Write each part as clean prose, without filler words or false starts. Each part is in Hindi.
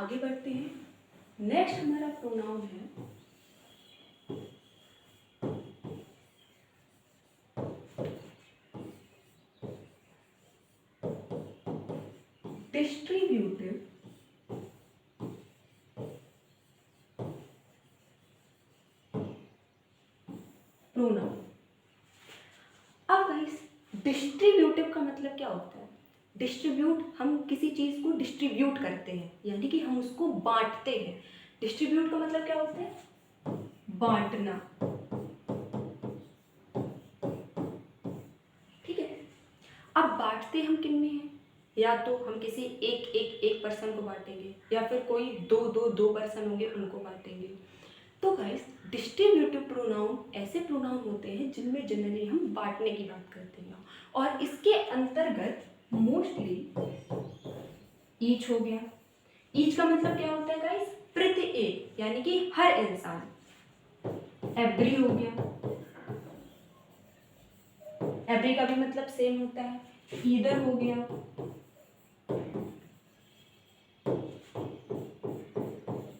आगे बढ़ते हैं। नेक्स्ट हमारा प्रोनाउन है डिस्ट्रीब्यूटिव प्रोनाउन। अब गाइस डिस्ट्रीब्यूटिव का मतलब क्या होता है? डिस्ट्रीब्यूट, हम किसी चीज को डिस्ट्रीब्यूट करते हैं, यानी कि हम उसको बांटते हैं। डिस्ट्रीब्यूट का मतलब क्या होता है? बांटना। ठीक है, अब बांटते हम किन में हैं? या तो हम किसी एक पर्सन को बांटेंगे, या फिर कोई दो पर्सन होंगे उनको बांटेंगे। तो गाइस डिस्ट्रीब्यूटिव प्रोनाउन ऐसे प्रोनाउन होते हैं जिनमें जनरली हम बांटने की बात करते हैं, और इसके अंतर्गत मोस्टली ईच हो गया। ईच का मतलब क्या होता है गाइस? प्रत्येक, यानी कि हर इंसान। एवरी हो गया, एवरी का भी मतलब सेम होता है। ईदर हो गया,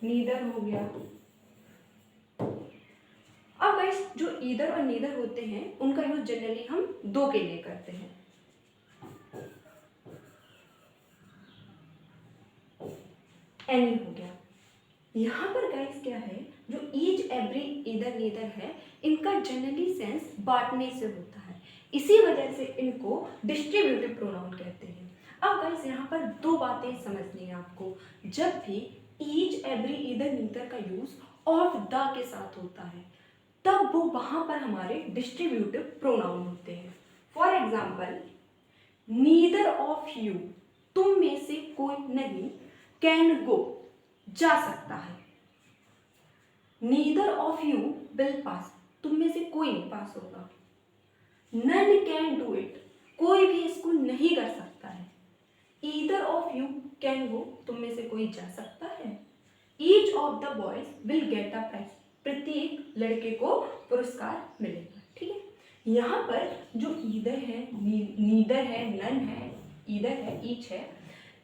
नीदर हो गया। अब गाइस जो ईदर और नीदर होते हैं उनका यूज जनरली हम दो के लिए करते हैं। एनी हो गया। यहाँ पर गाइस क्या है, जो ईच, एवरी, ईदर, नीदर है, इनका जनरली सेंस बांटने से होता है, इसी वजह से इनको डिस्ट्रीब्यूटिव प्रोनाउन कहते हैं। अब गाइस यहाँ पर दो बातें समझनी है आपको। जब भी ईच, एवरी, ईदर, नीदर का यूज ऑफ द के साथ होता है, तब वो वहां पर हमारे डिस्ट्रीब्यूटिव प्रोनाउन होते हैं। For example, neither of you, तुम में से कोई नहीं, कैन गो, जा सकता है। Neither of you will pass, तुम में से कोई नहीं पास होगा। नन कैन डू इट, कोई भी इसको नहीं कर सकता है। Either of you can go, तुम में से कोई जा सकता है। Each of the boys will get a prize, प्रत्येक लड़के को पुरस्कार मिलेगा। ठीक है, यहाँ पर जो ईदर है, नीदर है, नन है, ईदर है, ईच है,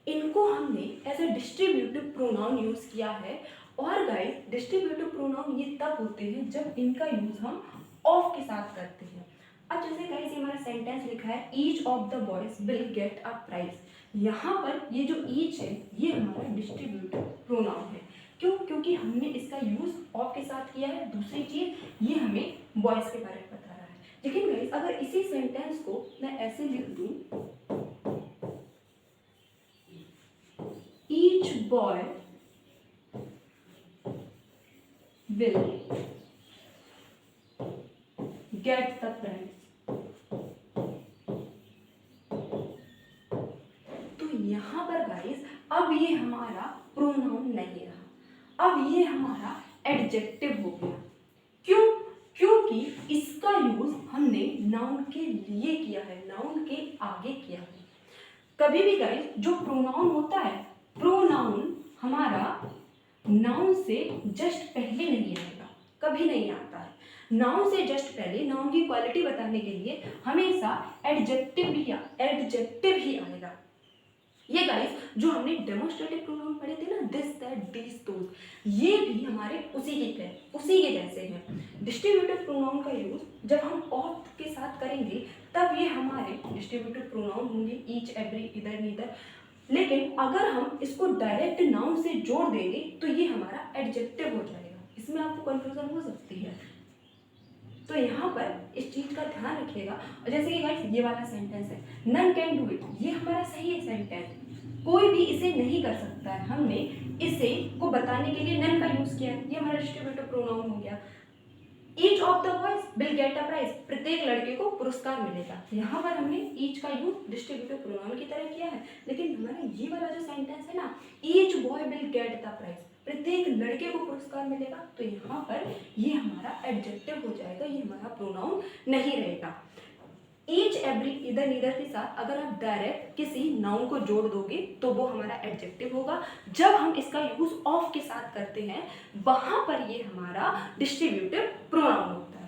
इनको हमने as a distributive pronoun use किया है। और गाइस डिस्ट्रीब्यूटिव प्रोनाउन ये तब होते हैं जब इनका यूज हम ऑफ के साथ करते हैं। अब जैसे गाइस ये हमारा सेंटेंस लिखा है, each of the boys will get a prize. यहाँ पर ये जो ईच है ये हमारा डिस्ट्रीब्यूटिव प्रोनाउन है। क्यों? क्योंकि हमने इसका यूज ऑफ के साथ किया है। दूसरी चीज, ये हमें बॉयज के बारे में बता रहा है। लेकिन गाइस अगर इसी सेंटेंस को मैं ऐसे लिख दूं, each boy will get the prize, तो यहाँ पर गाइस अब ये हमारा प्रोनाउन नहीं रहा, अब ये हमारा एडजेक्टिव हो गया। क्यों? क्योंकि इसका यूज हमने नाउन के लिए किया है, नाउन के आगे किया है। कभी भी गाइस जो प्रोनाउन होता है, प्रोनाउन हमारा नाउन से जस्ट पहले नहीं आएगा, कभी नहीं आता है। नाउन से जस्ट पहले, नाउन की क्वालिटी बताने के लिए हमेशा एडजेक्टिव ही आएगा। ये गाइस जो हमने डेमोस्ट्रेटिव प्रोनाउन पढ़े थे ना, दिस, दैट, दीज, दोज, ये भी हमारे उसी के जैसे हैं। डिस्ट्रीब्यूटिव प्रोनाउन का यूज जब हम ऑफ के साथ करेंगे तब ये हमारे डिस्ट्रीब्यूटिव प्रोनाउन होंगे, ईच, एवरी, ईदर, नीदर। लेकिन अगर हम इसको डायरेक्ट नाउन से जोड़ देंगे तो ये हमारा एडजेक्टिव हो जाएगा। इसमें आपको कंफ्यूजन हो सकती है, तो यहाँ पर इस चीज का ध्यान रखिएगा। और जैसे कि गाइस ये वाला सेंटेंस है, नन कैन डू इट, ये हमारा सही है सेंटेंस, कोई भी इसे नहीं कर सकता है। हमने इसे को बताने के लिए नन का यूज किया, ये हमारा डिस्ट्रीब्यूटिव प्रोनाउन हो गया। Each of the boys will get a prize, प्रत्येक लड़के को पुरस्कार मिलेगा। यहाँ पर हमने ईच का यूज डिस्ट्रीब्यूटिव प्रोनाउन की तरह किया है। लेकिन हमारा ये वाला जो सेंटेंस है ना, each boy will get the prize, प्रत्येक लड़के को पुरस्कार मिलेगा, तो यहाँ पर ये हमारा एडजेक्टिव हो जाएगा, ये हमारा प्रोनाउन नहीं रहेगा। ईच, एवरी, ईदर, नीदर के साथ अगर आप डायरेक्ट किसी नाउन को जोड़ दोगे तो वो हमारा एडजेक्टिव होगा। जब हम इसका यूज ऑफ के साथ करते हैं वहां पर ये हमारा डिस्ट्रीब्यूटिव प्रोनाउन होता है।